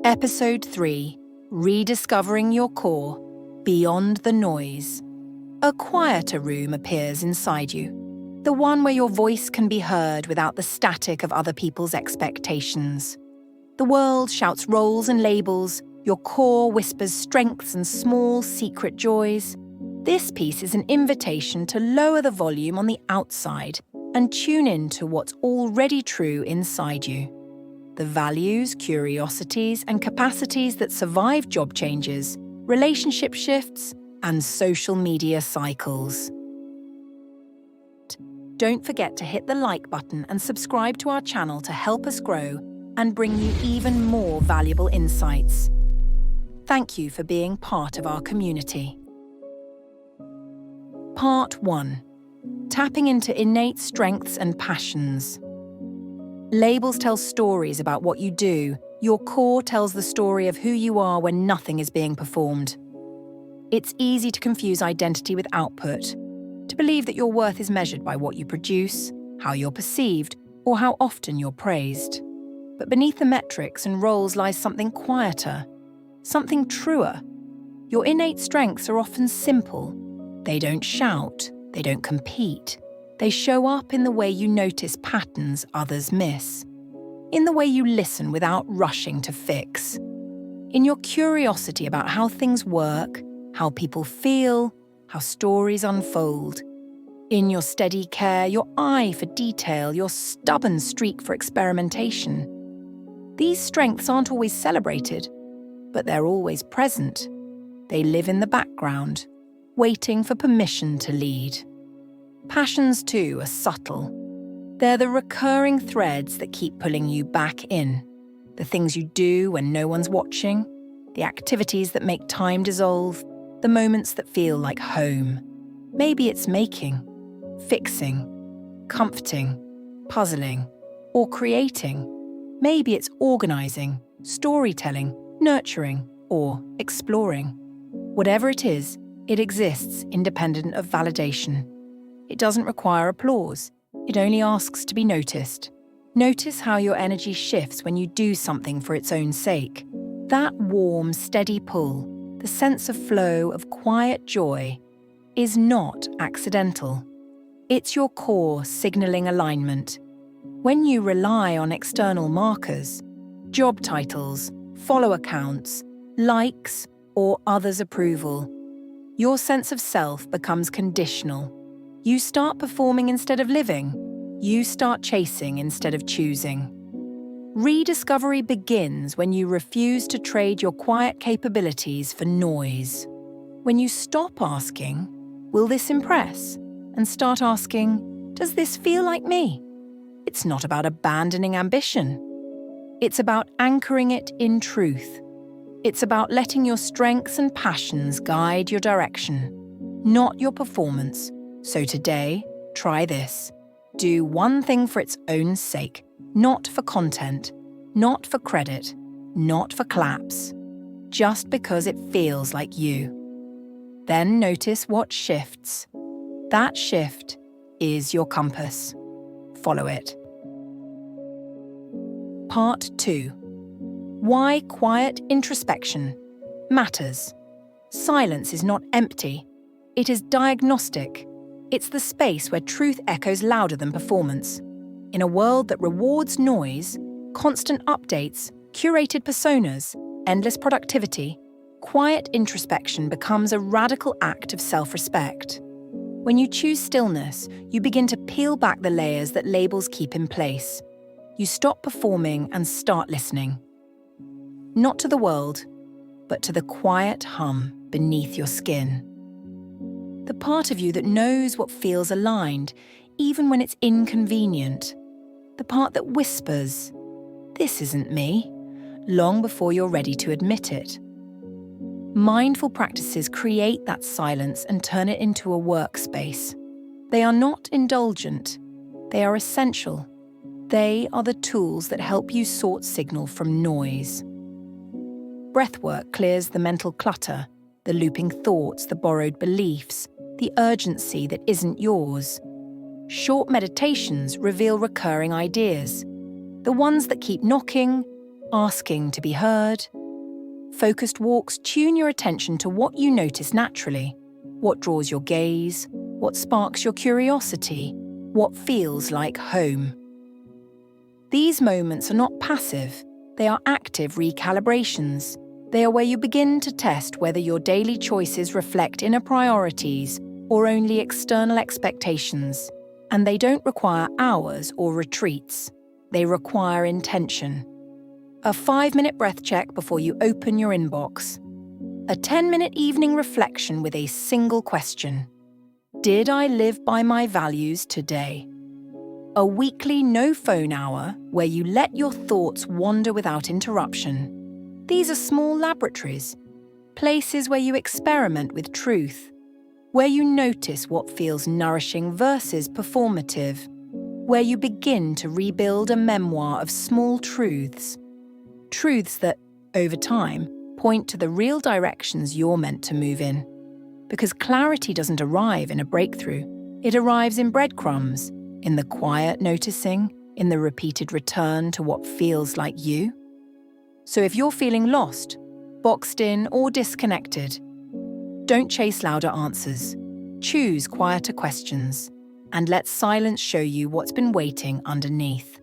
Episode 3, Rediscovering Your Core, Beyond the Noise. A quieter room appears inside you, the one where your voice can be heard without the static of other people's expectations. The world shouts roles and labels, your core whispers strengths and small secret joys. This piece is an invitation to lower the volume on the outside and tune in to what's already true inside you. The values, curiosities, and capacities that survive job changes, relationship shifts, and social media cycles. Don't forget to hit the like button and subscribe to our channel to help us grow and bring you even more valuable insights. Thank you for being part of our community. Part 1. Tapping into innate strengths and passions. Labels tell stories about what you do. Your core tells the story of who you are when nothing is being performed. It's easy to confuse identity with output, to believe that your worth is measured by what you produce, how you're perceived, or how often you're praised. But beneath the metrics and roles lies something quieter, something truer. Your innate strengths are often simple. They don't shout, they don't compete. They show up in the way you notice patterns others miss, in the way you listen without rushing to fix, in your curiosity about how things work, how people feel, how stories unfold, in your steady care, your eye for detail, your stubborn streak for experimentation. These strengths aren't always celebrated, but they're always present. They live in the background, waiting for permission to lead. Passions, too, are subtle. They're the recurring threads that keep pulling you back in. The things you do when no one's watching, the activities that make time dissolve, the moments that feel like home. Maybe it's making, fixing, comforting, puzzling, or creating. Maybe it's organizing, storytelling, nurturing, or exploring. Whatever it is, it exists independent of validation. It doesn't require applause. It only asks to be noticed. Notice how your energy shifts when you do something for its own sake. That warm, steady pull, the sense of flow of quiet joy, is not accidental. It's your core signaling alignment. When you rely on external markers, job titles, follower counts, likes, or others' approval, your sense of self becomes conditional. You start performing instead of living. You start chasing instead of choosing. Rediscovery begins when you refuse to trade your quiet capabilities for noise. When you stop asking, "Will this impress?" and start asking, "Does this feel like me?" It's not about abandoning ambition. It's about anchoring it in truth. It's about letting your strengths and passions guide your direction, not your performance. So today, try this. Do one thing for its own sake, not for content, not for credit, not for claps, just because it feels like you. Then notice what shifts. That shift is your compass. Follow it. Part 2. Why quiet introspection matters. Silence is not empty. It is diagnostic. It's the space where truth echoes louder than performance. In a world that rewards noise, constant updates, curated personas, endless productivity, quiet introspection becomes a radical act of self-respect. When you choose stillness, you begin to peel back the layers that labels keep in place. You stop performing and start listening. Not to the world, but to the quiet hum beneath your skin. The part of you that knows what feels aligned, even when it's inconvenient. The part that whispers, "This isn't me," long before you're ready to admit it. Mindful practices create that silence and turn it into a workspace. They are not indulgent. They are essential. They are the tools that help you sort signal from noise. Breathwork clears the mental clutter, the looping thoughts, the borrowed beliefs, the urgency that isn't yours. Short meditations reveal recurring ideas, the ones that keep knocking, asking to be heard. Focused walks tune your attention to what you notice naturally, what draws your gaze, what sparks your curiosity, what feels like home. These moments are not passive, they are active recalibrations. They are where you begin to test whether your daily choices reflect inner priorities or only external expectations. And they don't require hours or retreats. They require intention. A 5-minute breath check before you open your inbox. A 10-minute evening reflection with a single question. Did I live by my values today? A weekly no-phone hour where you let your thoughts wander without interruption. These are small laboratories, places where you experiment with truth, where you notice what feels nourishing versus performative, where you begin to rebuild a memoir of small truths. Truths that, over time, point to the real directions you're meant to move in. Because clarity doesn't arrive in a breakthrough, it arrives in breadcrumbs, in the quiet noticing, in the repeated return to what feels like you. So if you're feeling lost, boxed in, or disconnected, don't chase louder answers. Choose quieter questions, and let silence show you what's been waiting underneath.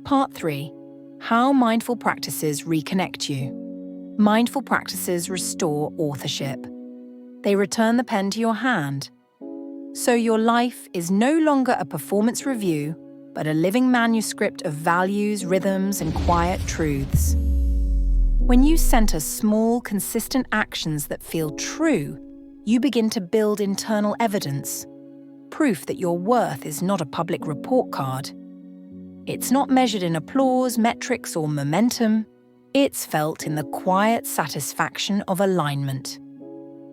Part 3. How mindful practices reconnect you. Mindful practices restore authorship. They return the pen to your hand. So your life is no longer a performance review, but a living manuscript of values, rhythms, and quiet truths. When you center small, consistent actions that feel true, you begin to build internal evidence, proof that your worth is not a public report card. It's not measured in applause, metrics, or momentum. It's felt in the quiet satisfaction of alignment.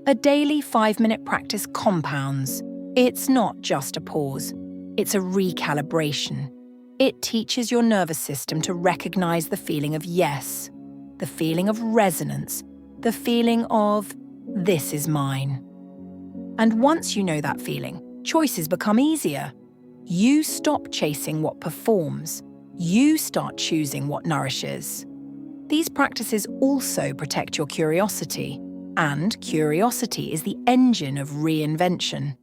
A daily 5-minute practice compounds. It's not just a pause. It's a recalibration. It teaches your nervous system to recognize the feeling of yes, the feeling of resonance, the feeling of, this is mine. And once you know that feeling, choices become easier. You stop chasing what performs. You start choosing what nourishes. These practices also protect your curiosity, and curiosity is the engine of reinvention.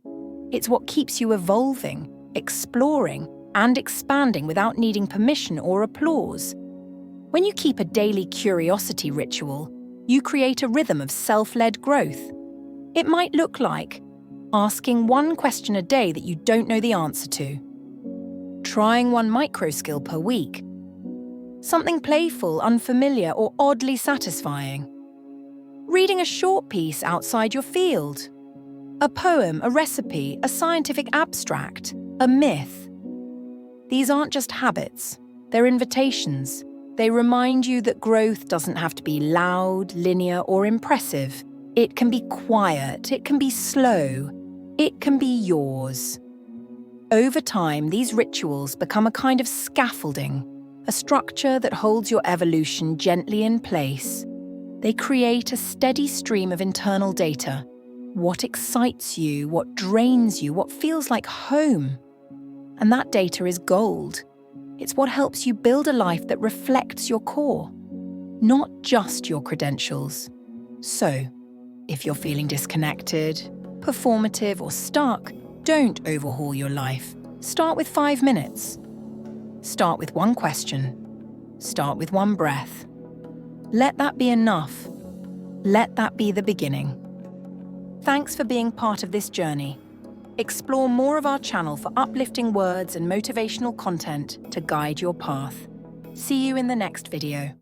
It's what keeps you evolving, exploring, and expanding without needing permission or applause. When you keep a daily curiosity ritual, you create a rhythm of self-led growth. It might look like asking one question a day that you don't know the answer to, trying one micro skill per week, something playful, unfamiliar, or oddly satisfying, reading a short piece outside your field, a poem, a recipe, a scientific abstract, a myth. These aren't just habits, they're invitations. They remind you that growth doesn't have to be loud, linear, or impressive. It can be quiet, it can be slow, it can be yours. Over time, these rituals become a kind of scaffolding, a structure that holds your evolution gently in place. They create a steady stream of internal data. What excites you, what drains you, what feels like home. And that data is gold. It's what helps you build a life that reflects your core, not just your credentials. So, if you're feeling disconnected, performative, or stuck, don't overhaul your life. Start with 5 minutes. Start with one question. Start with one breath. Let that be enough. Let that be the beginning. Thanks for being part of this journey. Explore more of our channel for uplifting words and motivational content to guide your path. See you in the next video.